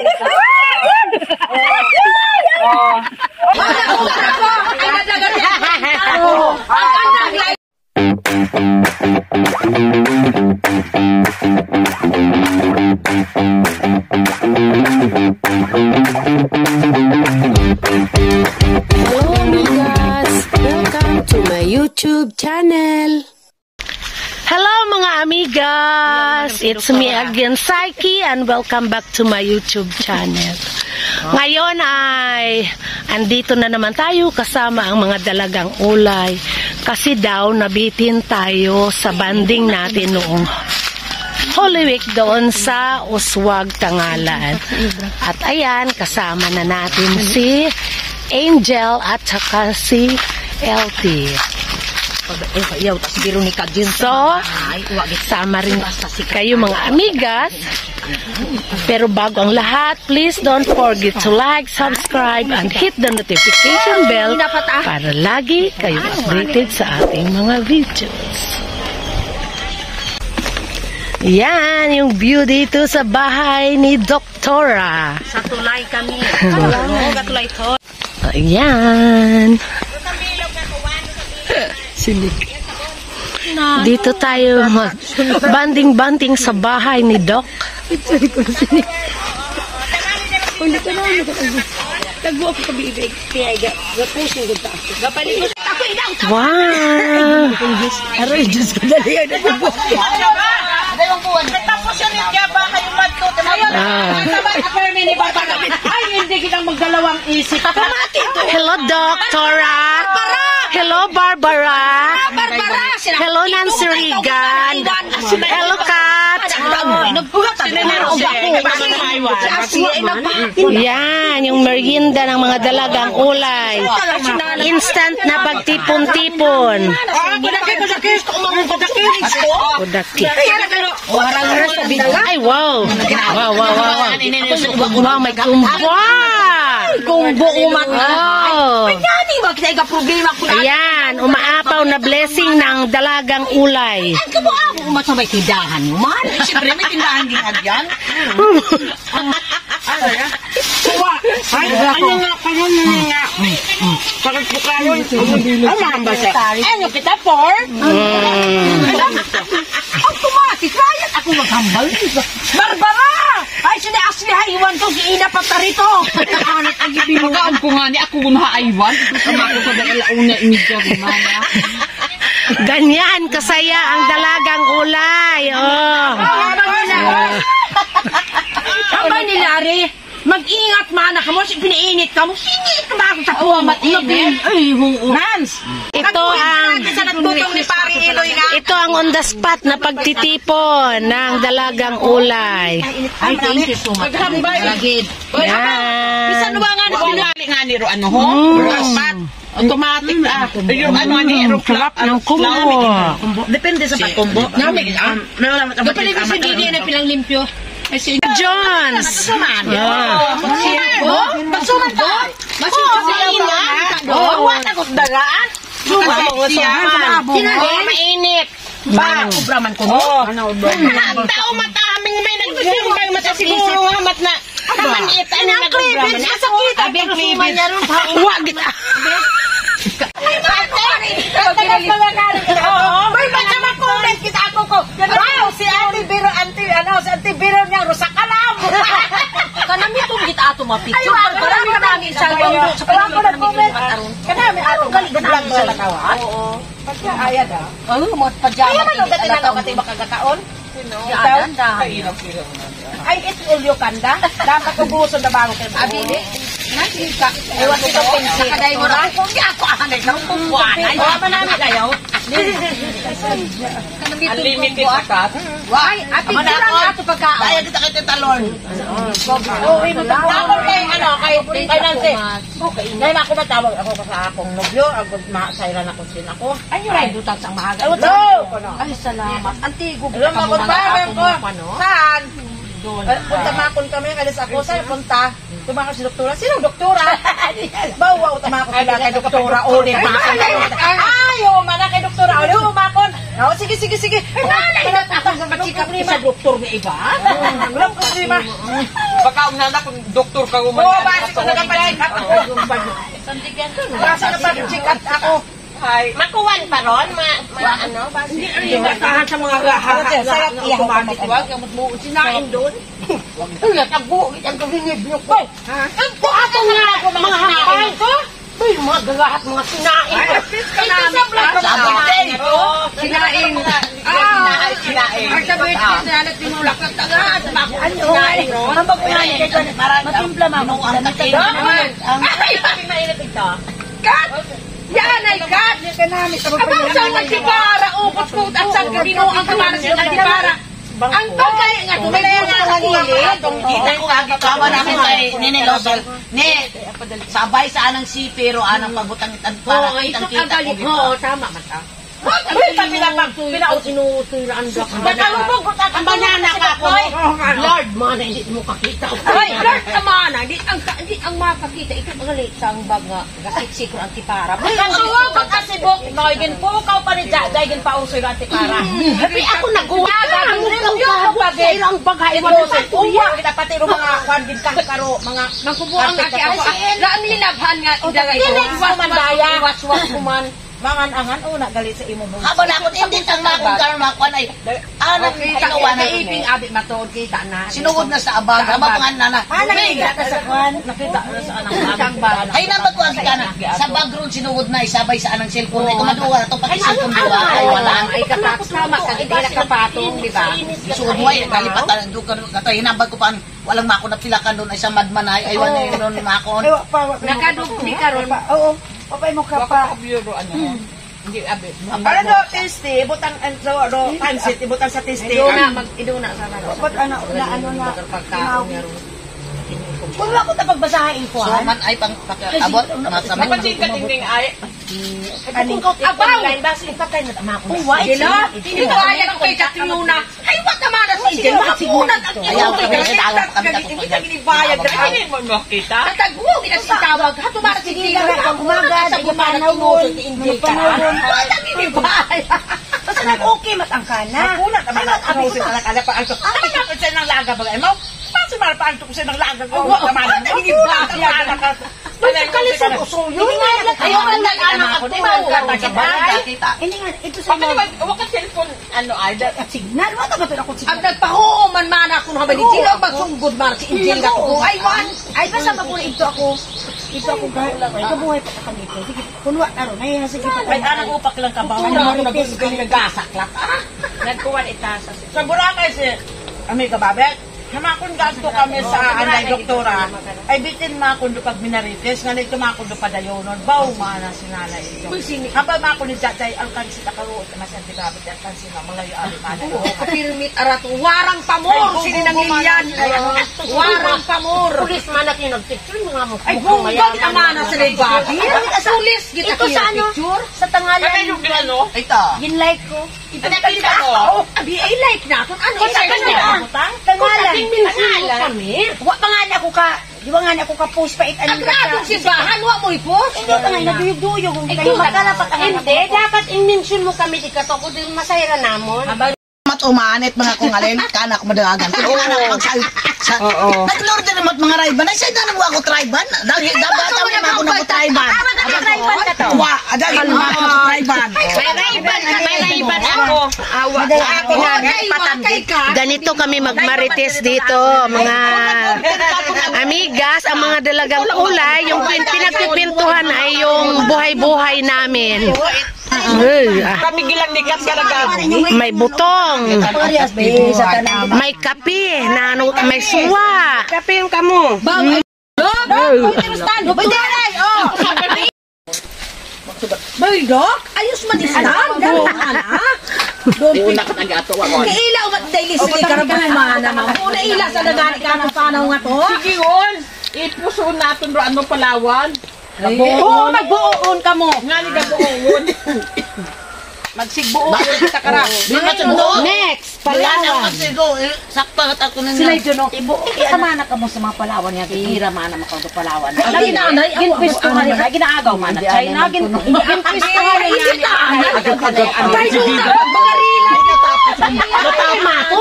Hello amigas! Welcome to my YouTube channel! Hello mga amigas! It's me again, Psyche, and welcome back to my YouTube channel. Ngayon ay andito na naman tayo kasama ang mga dalagang ulay kasi daw nabitin tayo sa banding natin noong Holy Week doon sa Uswag, Tangalan. At ayan, kasama na natin si Angel at saka si LT. So, sama rin kayo mga amigas. Pero bago ang lahat, please don't forget to like, subscribe, and hit the notification bell para lagi kayo updated sa ating mga videos. Yan, yung view dito sa bahay ni Doktora. Sa tulay kami. Tulay to. Ayan. Sinig. Dito tayo banding-banding sa bahay ni Doc. Wow! Aray, Diyos ko dali. Tapos yun yung kaya ba kayo madto? Ay, hindi kitang magdalawang isip. Hello, Doktora. Hello, Barbara. Hello, Nancy Regan. Hello, Kat. Yan, yung merienda ng mga dalagang ulay. Instant na pagtipon-tipon. Kudaki. Ay, wow. Wow, may kumbo. Kumbo umat na. Ayan, umaapaw na blessing ng dalagang ulay. Ang kamo ako umat sa may tindahan mo, man. Siyempre, may tindahan din yan. Ano nga, kayo nga. Bakit po kayo? Ano ba siya? Ano kita, por? Automatic, kaya ako maghambal. Barbara! Ay, sila asli haiwan to, giina pa tarito. Anak ang ibig. Pagkaan ko nga ni ako na haiwan. Tama ko sa dalauna imidya gumana. Ganyan, kasaya ang dalagang ulay. Oh. Abay ni Larry, mag-ingat mana ka mo, piniinit ka mo, sinit ka ba ako sa puwa matinit? Ay, Hans! Ito ang on the spot na pagtitipon ng dalagang ulay. Ay, thank you so much. Maghambay. Yan. Bisan ba nga pinali nga niro ano ho? Automatic yung ano ni Sarap ng kumbo. Depende sa pagkumbo. Depende sa hindi na pilang limpyo. Jones! Basuman ko? Wala ko dagaan. Mainit. Ba, ubraman ko mo. Ang tao mataming may nagsimbay matasiguro hamat na. Kamanit, ano nag-ubraman? Sakit, abing klibit. Huwag kita. Ay, may mga comment kita ako ko. Wow, si Ate Biro, si Ate Biro niya, rusak alam. Kanami itong kita ato mapicture. Marami sa bando. Sa ko nag-comment. Kanami ato galing sa lakawan. Oo. Pagka-ayad mo pajama. Kaya man ang gatinanaw ka tayo makagataon? Ay, it's ulyo kanda. Dapat ubuson na bago kayo. Abili? Nasika. Ewan ko ito pinsi. Nakaday mo na. Kung di ako anay ka, kung buwan. Ay, wala namin kayo. Unlimited akat. Ay, ati kurang nga ito pagkaan. Ay, dito kayo talon. Oo, matawag kayo, kay Nancy. Okay, ngayon ako matawag ako sa akong nobyo. Masairan ako sin ako. Ay, yung rin dutang sa mahaga. Ay, salamat. Antigo. Alam mo, magbagan ko. Saan? Punta makon kami, kalis ako. Saan punta? Tumakot si doktora. Sino doktora? Bawa, tumakot sila kay doktora. Ulit makon. Ayaw, mana kay doktora. Ulit, makon. Oo, sige. Wala pa sa doktor na iba. Walang problema. Baka unana kung doktor ka Oo, basi ko nagpa-check up ako. Basi nagpa-check up ako. Makuwan pa ron? Ano? Hindi matahan sa mga gahahan. Sarap iya. Kumamit, wag yung magbuo sinain doon. Nagbuo, ang kawingib nyo ko. Ang buhato nga ako mga hapay ko. Ay, mga gagahat, mga sinain. Ito sa vlog ko. Sinain. Sinain. Sinain. Ang sabay ko sinalat tinulak ng taga. Sinain. Ang pagkunahin kayo dyan, matimpla mo. Ang taga. Ay, bakit mainit ito? Kat! Yan ay kat! Abang saan nagtipara, upot ko, at saan ka binuang kamara siya nagtipara. Ang tagay nga, tumayo nga ang gilid. Kita ko agad kawa namin kay Nene Losel. Ne, sabay sa anang si pero anang pagutang para kitang-kita ko dito. Oo, tama mata. Ay, Sinutulaan ka. Nagkalubog, Ang banana ka ako. Lord, mana, hindi mo kakita. Ay, Lord naman, hindi ang makakita. Ikaw mga late sa ang baga. Gasik ko ang tipara. Ay, kasuwa pag asibok, noigin po kaw pa ni Jagin pa uso yung antipara. Happy ako nagwaga. Ang Ang bagay. Uwa, kita pati ro mga kwandin kang karo, mga Nagkubuang ati ako. Laan nilabhan nga. Tinex mo man daya. Waswas ko man. Mangan-angan, una galit sa imo mo. Habang ako, hindi tang makong karoon makuan ay, anong ikawa na Iping abit matod kita na. sinuod na sa abag, mabangan na na. Nakita sa kwan. Nakita na sa anang abag. Ay, naman ko ang kanan. Sa background, sinuod na, isabay sa anang cellphone. Ito maduwa na ito, pati cellphone duwa. Ay, wala. Ay katapos naman, hindi na kapatong, di ba? Isuod mo ay, kalipatan. Katoy, hinabag ko pa, walang mako na pilakan doon, ay sa madmanay, ay wala yun doon makon. Nakadugti ka ron. Oo. Papay mo ka pa. Hindi, abit. Para do, testi, butang, do, pansit, butang sa testi. Iduna sana. Ba't ano na Pagkaon niya ron. Kung ako tapagbasahin ko, So, man ay pang abot, masama. Kapag ka dingding ay, Ani? abaw! Basi ipatay na tama ko. Gila, hindi ko kaya ng kay Katrina. Ay, what naman na si Jen? Makapunan at Ayaw ko, hindi ka ginibayad. Hindi mo makita. Tatagwo, hindi na sinatawag. Hato para si Sige Jen. lang, pag umaga, Sa di bumana panahon. tinusod, hindi ka. Panahon. Ay, naginibayad. Basta nag-okay matangkana. Nakunat naman ang anusin ang nakala pa. Ano bakit siya ng laga ba? Mo? Paano marapaan ko siya ng laga? What naman? Naginibayad. Kalisod ko suyo. Ayaw ka nag-anak ako. Di ba? Hindi nga, ito sa mga Wakat cellphone, ano ay, signal. Wala ba ito ako Ang signal? nagpahuman man ako ng habali. Sino ang magsunggod man si Injil nga ko? Ay, wan! Ay, basta ba po ito ako? Ito ako ito buhay pa ka dito. Sige, kunwa na ron. Ay, sige pa. may anang upak lang ka ba? Ano ako nagasak lang. Nagkuhan itasa. Sa Boracay si Amiga Babet, hamakon gasto kami sa anay doktora. Ay bitin makon do pag minarites nga nito makon do padayonon. Baw mana sinala ito. Habang makon ni Jatay ang kansi nakaruot na sa Babet ang kansi na malayo ari mana. Kapirmit arato warang pamor sini nang lilian. Warang pamor. Pulis man at yung nag-picture mga mukha. Ay bunggod amana sa Babi. Pulis kita Ito sa ano? picture. Sa tangalan. Ano? Ito. Gin-like ko. Ito nakita mo. Abi ay like na kun ano sa Tangalan. Tangalan. Wa pa nga na ako ka, di ba nga na ako ka-post pa Ang gradong simbahan, wa mo i-post. Hindi pa nga, nagduyog-duyog. Hindi kayo magkalapag ang Hindi, dapat in-mention mo kami di ka to. Kung masayra namon. Umanit mga kung alin, kanak madagan. Kung kanak magsal. Nag-order naman mga raiban. Ay, sa'yo na ako traiban. Dapat kami mga ako na traiban. Raiban ka to. Wa, adali mga ako na traiban. May raiban ako. Ako nga, patandi. Ganito kami magmarites dito, mga amigas, ang mga dalagang kulay, yung pinagpipintuhan ay yung buhay-buhay namin. Kapigilan ni Kat Garaga. May butong, Parehas ba sa tanan? may kape, may suwa. Kape yung kamo. Bay, Dok, ayos man islam. Una ka nag-ato ako. Kailaw mat daily sige karabuman naman. Una ila sa nagani ka ng panaw nga to. Sige, on. Ipuso natin ro ano Palawan. Oo, nagbuon ka mo. Nga ni gabuon. Magsigbuo kita kara. Di ba sundo? Next, Palawan. Palawan. Magsigo. Sakto at ako na Sila nga. yun, Ibo, sama na ka mo sa mga Palawan yan. Hira man na makaudo Palawan. Lagi na, ginpwesto ka rin. Ginaagaw man na China. Ginpwesto ka rin.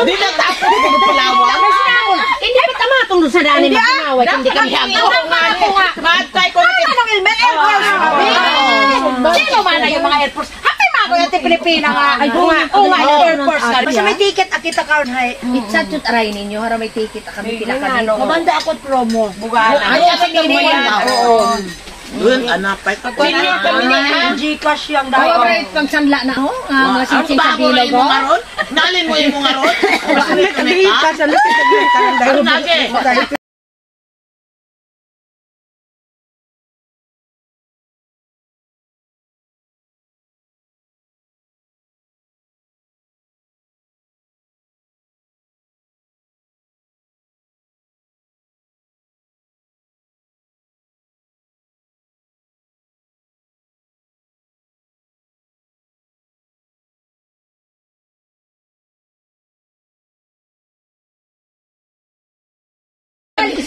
Di na tapos ko Palawan. Hindi ka tamatong doon sa dani na ginaway, hindi ka hiyagaw. Matay ko na anong ilmen? Air Force. Sino man na yung mga Air Force? Happy mga ko yung Pilipina nga. Ay, Air Force nga. Basta may ticket akita karon hay. Itsatut aray ninyo, hara may ticket kami pinakadino. Kumanda ako promo. Bugana. Ay, ang oo. Doon, anapay. Gcash yung Ay, daw. right, pang sanla na ho. Mga sinsing sa Bago na bilog yung ho. mga ron? Nalin mo yung mga ron? Lagi.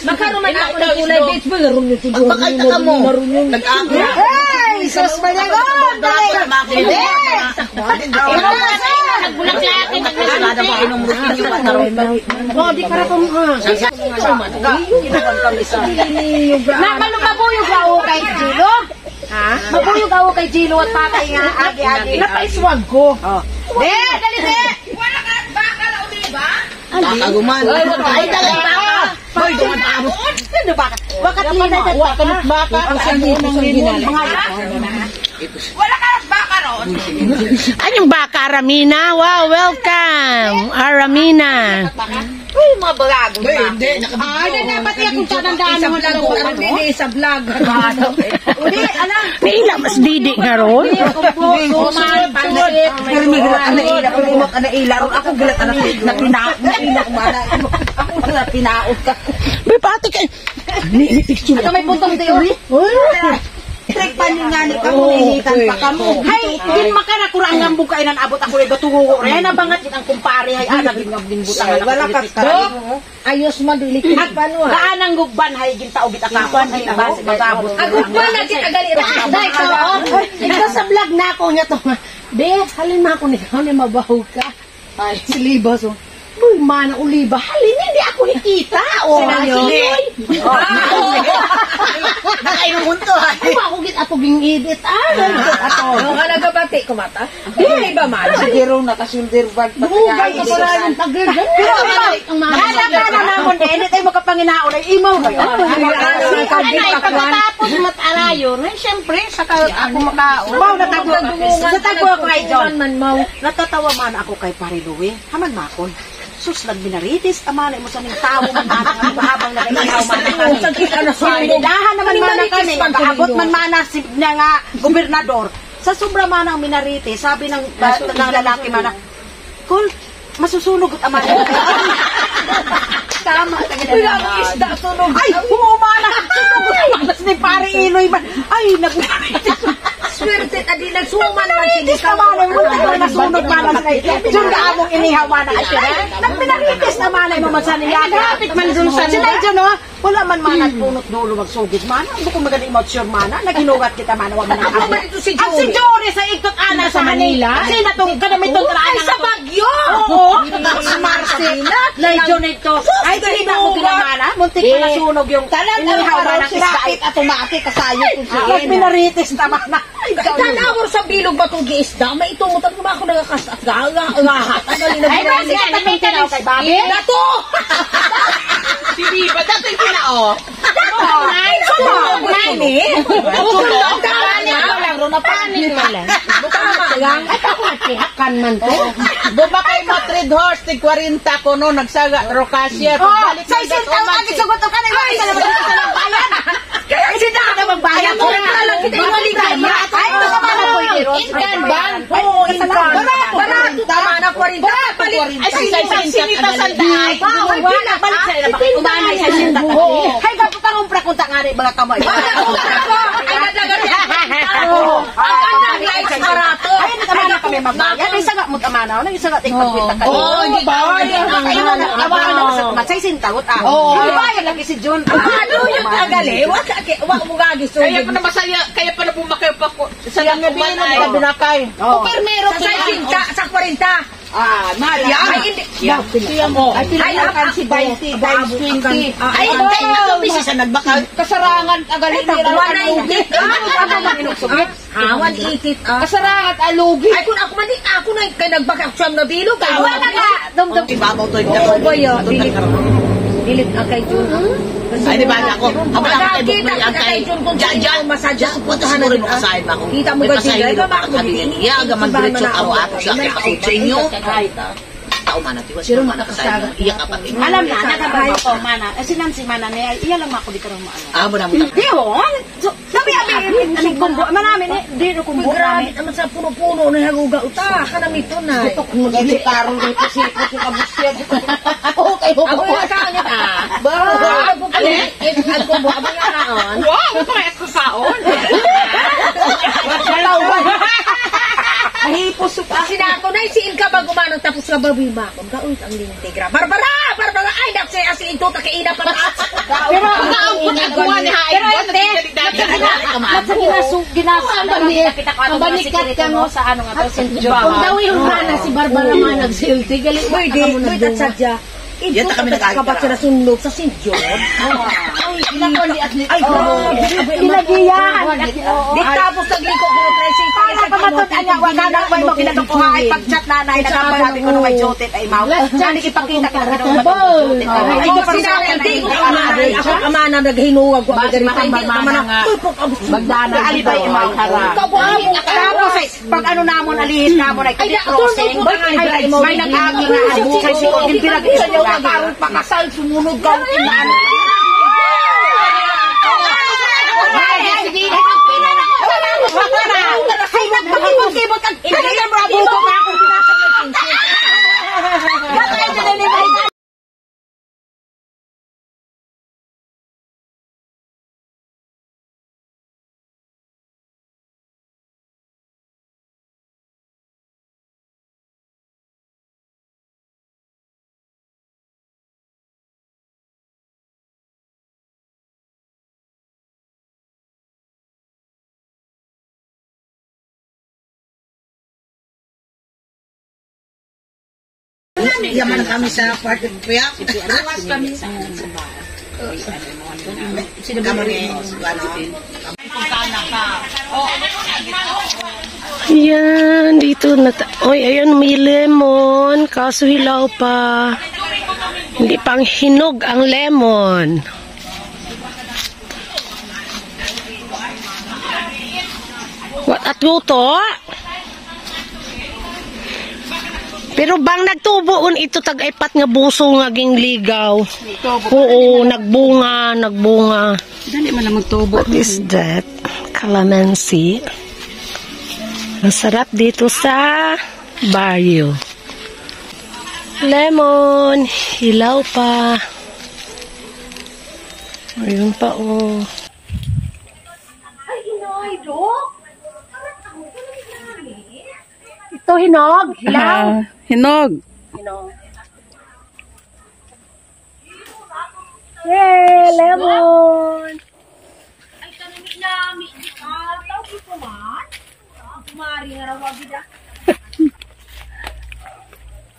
Makaroon ako ng kulay beach boy, laro nyo siguro. Pagkakita ka mo. Nag-ako. Hey! Sus Malagon! Dali! Mabuyog ako kay Gilo. Ha? Mabuyog ako kay Gilo at patay nga agi-agi. Napaiswag ko. Dali! Wala ka baka na uliba? Kakaguman. Ay, dalang baka. Hoy, duman pa ako. Ano ba? Bakit hindi na Baka. Ang sangunang linol. Wala ka baka ron? Anyong baka, Aramina? Wow, welcome, Aramina. Uy, mga balago. Hindi. Ay, dapat yung tatandaan mo lang kung ano din sa vlog. Uli, alam. Naila, mas didi nga ron. Suman, pansit. Pero may gulat na ila. Kung umak na ila. Ako gulat na pinaot. Ako na pinaot ka. May pati ka. Ito may puntong di uli. Trek pa niyo nga ni kamo, initan pa kamo. Hay, din makana kurang ang bukay nan abot ako ito tugo. Ren nabangat din ang kumpare hay ana din butang na. Wala ka ka. Ayos man dilikit pa no. Kaan ang gugban hay ginta ubit akapan hay base magabot. Agugban na kita gali ra. Dai ka ito sa vlog na ako nya to. Be, halin ma ako ni ka ni mabaho ka. Ay, silibas oh. Uy, mana uliba. Halin hindi ako nakita. Oh, Sinayoy. Nakainong hunto. Ay, ako git ato ging edit. Ato. Yung halaga bati ko mata. Di ba man? Siguro naka-shoulder bag pa Bugay ka pala yung tagir. Pero ang mga namon din ay makapanginaon ay imaw ba yun? Pagkatapos mat-arayon, siyempre, saka ako makaon. Wow, natatawa ako kay John. Man, Natatawa man ako kay Pariluwi. Haman makon. Sus, nagbinaritis, amanay mo sa ning tao man habang nag-ihaw man kami. Dahan naman man kami, nag-aabot man mana si nga gobernador. Sa sobra man ang minaritis, sabi ng lalaki man, Kul, masusunog at amanay. Tama, tagad isda sunog. Ay, humana. Sunog. Mas ni pare Iloy man. Ay, nagbinaritis. swerte adi nagsuman man Pinaritis na manay mo na nasunog man sa ito. Diyon ka among inihaw man ang asira. Nagpinaritis na manay mo man sa niya. Kapit man dun sa Sila dyan o, wala man manat punot dulo magsugid man. Hindi ko magaling emotion man. Naginugat kita man. Wala man ang Ako man ito si Ang si Jory sa ikot ana sa Manila. Sina tong kadamiton Ay, sa Bagyo! Oo. Si Marcela. Legyon ito. Ay, hindi na ako ginamana. Muntik pa nasunog yung inihaw man ang isda. at umati kasayo kung Ay, pinaritis naman na. Tanawar sa bilog ba itong giisda? May itumutan ko ba ako nagkakasat ka? Lahat. Ay, kasi katapin ka na kay Bobby. Dato! Si Diva, dati yung kinao. Ay, sunog. Nani? Sunog ka niya. Walang ro na panig man lang. Ay, ako nagkihakan man to. Buba kay Madrid horse, tig 40 ko no, nagsaga, Rocasier. Oh, sa isin taon ang isugot ka na yung isa naman sa lang bayan. Kaya isin na ka magbayan. Alam kita yung maligay. Ay, ito naman ako yung Inkan ba? Oo, inkan. Barato. Tama na 40. Ay, sinita sandaan. Ay, wala. Balik sa'yo na bakit umanay sa sinta. Ay, gato ka ng prakunta nga rin mga kamay. Ay, naglagan niya. Ang kanang lights barato. Ay, hindi naman na kami magbayan. Ay, sagat mo tamanaw. Nang isagat ikapwita ka. Oo, hindi ka. Kayo na nakawakan na sa kumatsay, sintagot ah. Ano ba yan lagi si John? Ano yung kagali? Wag mo gagi. Kaya pa na masaya, kaya pa na bumakay pa ko. Sa gabi na ka binakay. Pero meron Sa 40. Maria. Ay, hindi. Kaya mo. Ay, akan si 20. 20. Ay, tayo na bisa sa nagbakal. Kasarangan, agalin nila. 180. Ano lang inuksubit? 180. Kasarangan, alugi. Ay, kung ako man din, ako na kay nagbakak siyang nabilo. Wala na. Dumdum. Ibabaw to yung Oo ba yun? Dilit ang kay Jun. Ay, di ba ako? Aba lang kay Kita Bukli ang kay Jun kung Diyan, masadya. puntahan mo kasahin ba ako? Kita mo ba sila? Ito ba ako din? Iya, aga magdiretso ako ako sa kay pautsin nyo. Tao mana, tiwas mo mana kasahin. Iya kapatid. Alam na, nakabahay ko, mana. Sinan si mana niya, iya lang ako di ka rin maano. Ah, mo na mo. Di ho, sabi ang kumbo, manamin eh, di rin kumbo namin. Naman sa puno-puno na haguga uta, kanamito na. Ito kung mag-alip karong dito kasi kasi kabusya. Oo, kayo ko. Ako yung kanya na. Ba, ako pa rin. Ang kumbo, abang nga naon. Wow, ito kaya sa saon. Salaw ba? Mahipos pa. Sinako na, isiin ka ba gumanong tapos ka ba bimakon? Kaoy, ang lintigra. Barbara! Barbara! Ay, naksi, asiin to, takiina pa na. Pero ang nagawa ni Hain. Pero hindi. Ang balikat ka mo sa ano nga to, St. John. Kung daw yung mana si Barbara man nagsilti, galing Uy, di, uy, tatsadya. Yan, taka minagay Kapat sila sunlog sa St. John. Ay, Pinagiyan. Di tapos nagliko ko tracing. Para pamatod anya wala na may mo kinatukuha ay pag-chat nanay na sabi ko na may jotet ay mau. Saan ipakita ka na jotet. Ay ko sinabi ko ako amana naghinuwag ko magari pa amana. Magdana alibay mau hara. Tapos pag ano namon alihis namon ay crossing. May nag-agi na abo kay si Odin pinag isa niya karon pakasal sumunod ka inan. Yaman kami sa party kuya. Ruwas kami. Sino ba ni ano? Ayan, dito na oy, ayan, may lemon. Kaso hilaw pa. Hindi pang hinog ang lemon. What at luto? Pero bang nagtuboon ito tag-ipat nga buso nga ging ligaw. Oo, nagbunga. Dali man lang magtubo. What is that? Calamansi. Masarap dito sa barrio. Lemon, hilaw pa. Ayun pa oh. Ito hinog, hilaw. Hinog. Yay, lemon.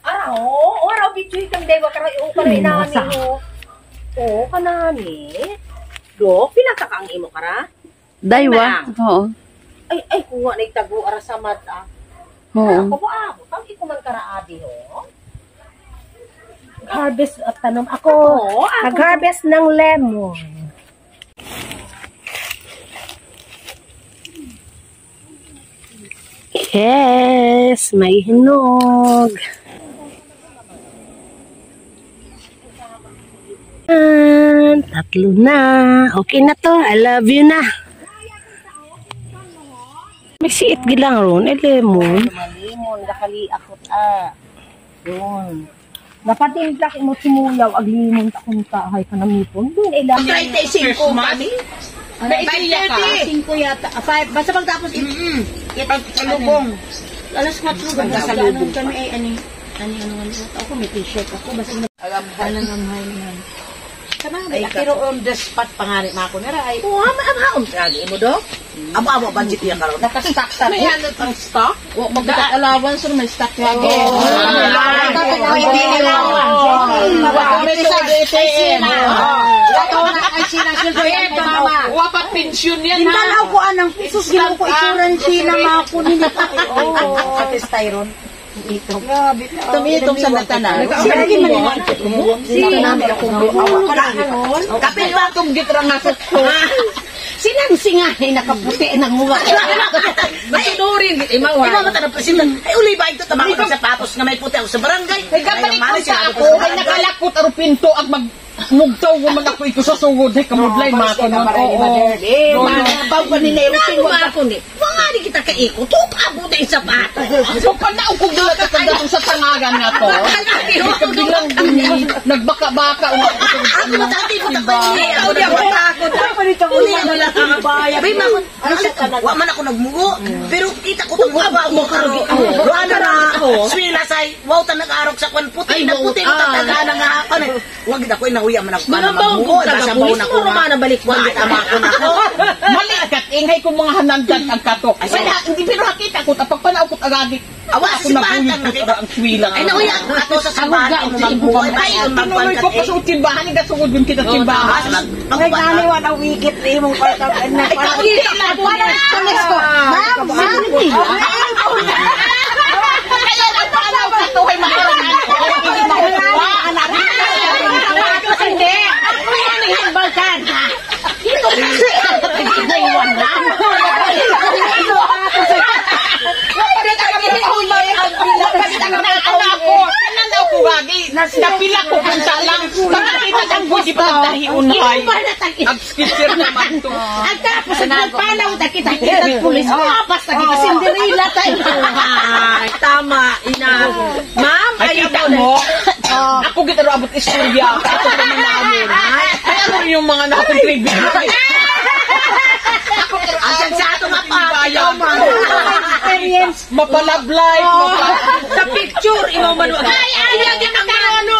Araw bichoy kang dewa kara o kara nani mo. O kanani. Do pinaka kang imo kara? Daywa. Oo. Ay kuha na itago ara sa mata. Oo. Ako ba abo tang iko man kara adi ho. Harvest at tanom ako. Nag-harvest ng lemon. Yes, may hinog. Tatlo na. Okay na to. I love you na. May siit gilang ron. Lemon. Malimon dakali akot Yun. Napatimpla mo sumuyaw ag limon takunta hay kanamipon. Dun ilang 35 kami. Ay, 5 yata. 5 yata. 5 basta pagtapos Ipag salubong. alas 4 gano'n kami ay ano ako may t-shirt ako basta alangamhay man. Ay, pero on the spot pangari na ako nila ay. Oo, ang lagi mo do. Amo budget niya karon. Naka-stock sa May ano ang stock? O magka-allowance or may stock lagi. Hindi nila. Wapat pension yan Hintanaw ko anang pisos ginaw ko isuran China mga kunin. Ate Styron. Tumitong sa natanan. Sige man. Kapit ba itong gitrang nasa Sinang-singahay nakaputi ng muwa. Matunurin imaw. Ikaw mata na president. Ay uli ba ito tamang ko sa sapatos nga may puti ako sa barangay. Ay gabalik ko sa ako ay nakalakot aro pinto at magmugtaw mo man ako ito sa sugod ay kamudlay mako nun. Bago pa ni Nero tingwa ako ni. Mga di kita kaikot. Tupa din sapatos. So panaw ko dito sa kandatong sa tangagan nga to. Bilang nagbaka-baka Ako matati ko tapos ni ako di ako takot. Uli ano lang ang bayan. Bay makon. Wa man ako nagmugo. Pero kita ko tong aba mo karon. Ano na ako. Swila say wow ta nag-arok sa kwan puti na puti ko tataga na nga ako. Wag gid ako inahuya man ako. Manabaw sa baon ako na balik ko tama ko na ako. mali kat inghay ko mga hanandan ang katok. Wala hindi pero hakita ko tapag panaw ko agadi. Awa Ako nabuyod ko para ang swila. Ay nahuya ako sa sabahan mo magbuhay. Ay tinuloy ko pa sa timbahan ni gasugod yung kita timbahan. Nagkaniwan ang wikit ni mong parang na Kita na ko. Kaya na panaw sa tuhay makaroon. Hindi. Ako yan ang himbalkan. Ito kasi. Naiwan na. Napila ko punta lang. Pagkakita ang budi pa nagtahiunay. Nag-skisser naman to. At tapos nagpanaw na kita. Pulis mo. Basta kita Cinderella tayo. Ay, tama. Ina. Ma'am, Nakita mo? Ako gitaro abot istorya. Ako naman namin. Kaya mo yung mga nakakontribute. Asan sa ato nga pa? experience. Mapalablay. Sa picture, imo man. Ay, yan din ang ano.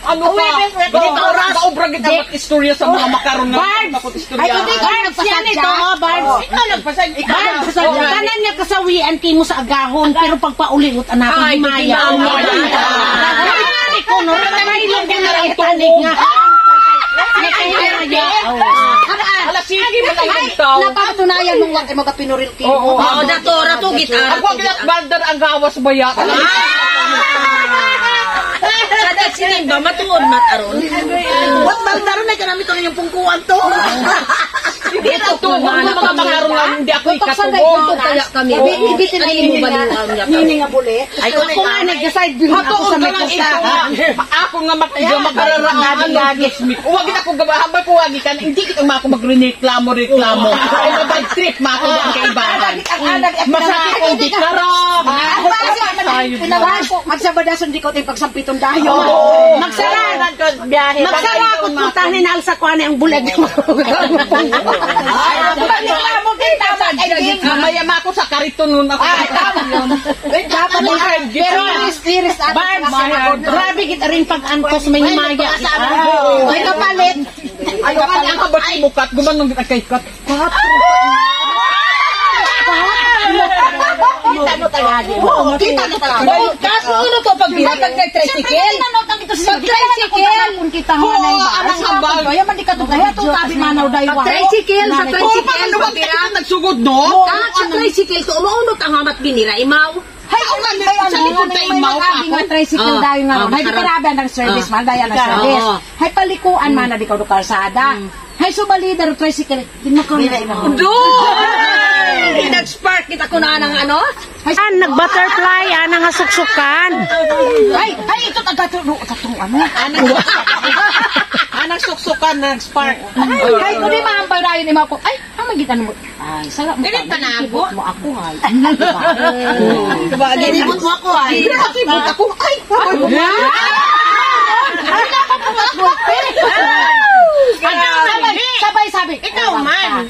Ano pa? Ganito oras. Maobra gid ang istorya sa mga makaron nga. Ay, kundi Barbs yan ito. Barbs. Ikaw nagpasag. Barbs. Kanan niya kasawian kimo sa agahon. Pero pagpaulingot anak ko ni Maya. Ay, kuno. Nakailong ka na rin tanig nga. Alas sige mo lang yung tao. Napatunayan mong lang kayo magkapinuril kayo. Oo, datora to gitara. Ako gilat baldar ang gawas baya. Sada sinimba matuod mat aron. Wat baldaron na kanami to yung pungkuan to. Hindi ito tugon ng mga makaron nga hindi ako ikatubog. Kaya kami. Ibitin na mo baliwan niya. Nini nga buli. Ay ko Ako nga nag-decide din ako sa may kusta. Ako nga magararaan lagi. Huwag ako gabahabay ko wagi ka. Hindi kita ako magreklamo. Ay mabay trip mako ang kaibahan. Masakit ang dikarang. Pinawahan ko. Magsabadason di ko tayo pagsampitong dayo. Magsara. biyahe. Magsara ako puntahin na sa kuha na yung bulag. Mamaya ako sa kariton nun ako. Pero Barbs, grabe kita rin pag-antos may himaya. Ay kapalit. Ayaw ka ang kabat si Mukat. Gumanong kita kay Kat. Kita mo talaga. Kita mo talaga. Kaso ano to pag binatag na tricycle? Pag-tricycle. Kita mo na yung Anong habal? Kaya man di ka to kaya to tabi manaw daywa. Tricycle sa tricycle. Nagsugod no? Sa tricycle to umaunot ang hamat binira imaw. Hay sa likod tayo imaw pa ako. Tricycle dayo nga. Hay karaban ng service man dayan ang service. Hay palikuan man na di ka do kalsada. Hay subalida ro tricycle. Di mo ko. Nag-spark kita ko na ng ano? Nag-butterfly, nang hasuksukan. Ay, ito tagaturo. Ano? Anang suksukan, nag-spark. Ay, kung di maampay na yun, ko. Ay, magitan mo. Ay, sarap mo. Ganit pa na ako. Mo ako, ay. Dinibot mo ako ay. Nakibot ako. Ay, ay, nakapapagbuhat. Sabay, sabi. Ikaw man.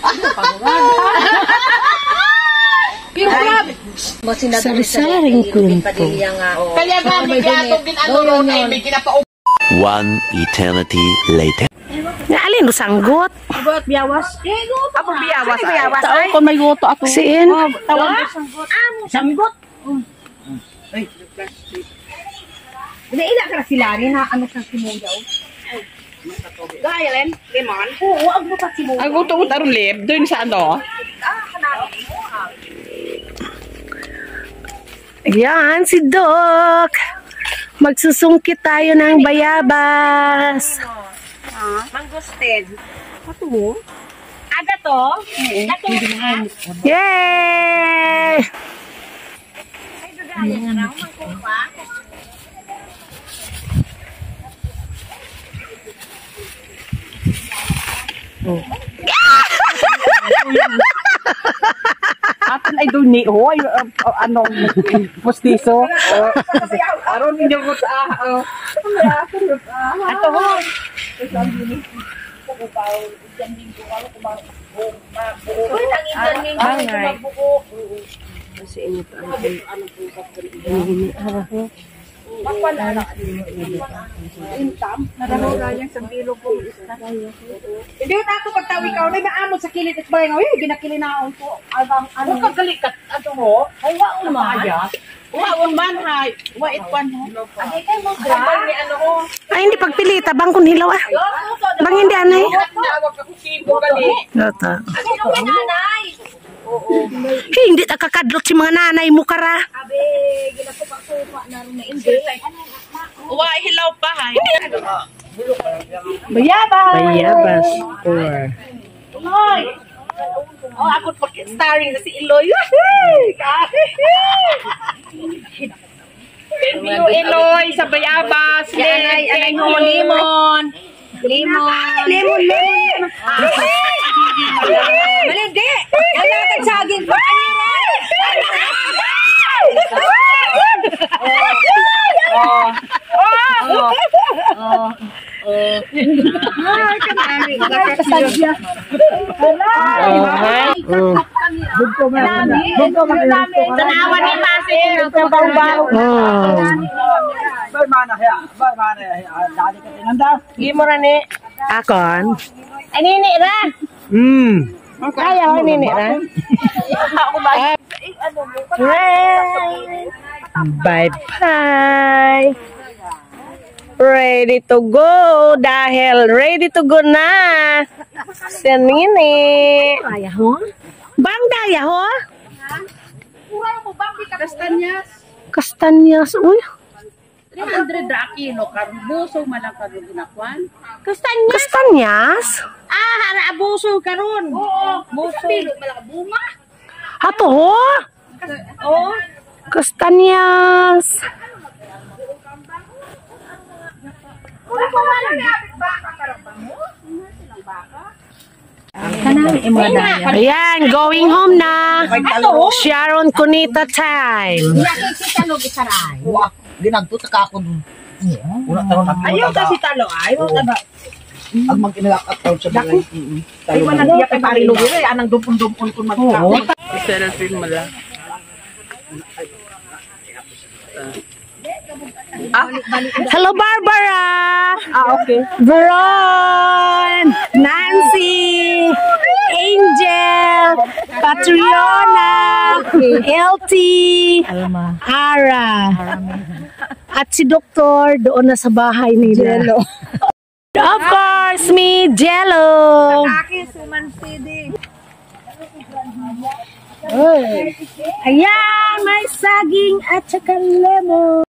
Pero grabe Sari-saring kwento. Kaya nga, may atong ginano ron ay may kinapaupo. One eternity later. Nga alin no sanggot? Abot biyawas. Abot biyawas. Tao ko may goto ako. Siin? Tawag sanggot. Ila ka sila rin na ano sa simuyaw. Gaya len, lemon. Oo, ang buta simuyaw. Ang goto ko tarong lib, doon sa ano? Ayan, si Doc. Magsusungkit tayo ng bayabas. Mangustin. Ato? Ada to? Ato. Yay! Ay, gagaya nga raw, mangkupa. Atin ay doon ni hoy ano postiso. Aron niyo ko sa Ato ho. Uy, tangin magbuko. Hindi na ako pagtawi ka, may maamot sa kilit at bayan. Uy, ginakilinaon ko. Ano kagalikat? Ato ho? Ay, waon man. Waon man, hay. Wait, kwan ho. Ay, kayo mo grabal ni ano ho. Ay, hindi pagpilita. Bang kung hilaw ah. Bang hindi anay. Tawag ako sibo gali. Nata. Ano yung nanay? Hey, hindi ta kakadlot si mga nanay mo kara. Abe, ginasupa-supa na rin na hindi. Wa hilaw pa hay. Bayabas! Bayabas. Iloy! Oh, ako starring na si Iloy. Thank you, Iloy, sa Bayabas. Anay mo, limon. Limon. Lemon. Malindi! Kailangan saging pa. Tanawan ni Masi. Gimura ni. Akon. Ay, nini ra. Kaya ko nini ra. Bye-bye. Ready to go. Dahil ready to go na. Sinini. Daya ho? Bang daya ho? Kastanyas. Kastanyas. Uy. 300 ra kilo karbuso man ang karunakwan. Kastanyas? Ah, hara abuso karon. Oo. Buso. Bunga. Ato ho? Oo. Kastanyas. Ayan, going home na. Sharon Cunita time. Wah, ginagto ka ako dun. Wala taro na. Ayaw kasi talo ay. Ang mag-inalakap tayo sa bagay. Ay, wala niya kay Marilo. Anang dumpon-dumpon kung magkakaon. Selfie mo lang. Hello, Barbara. Okay. Veron, Nancy, Angel, Catriona, Elty, Ara. At si Doktor doon na sa bahay nila. Jello. Of course, me, Jello. Akin sumansidi. Ayan, may saging at saka lemon.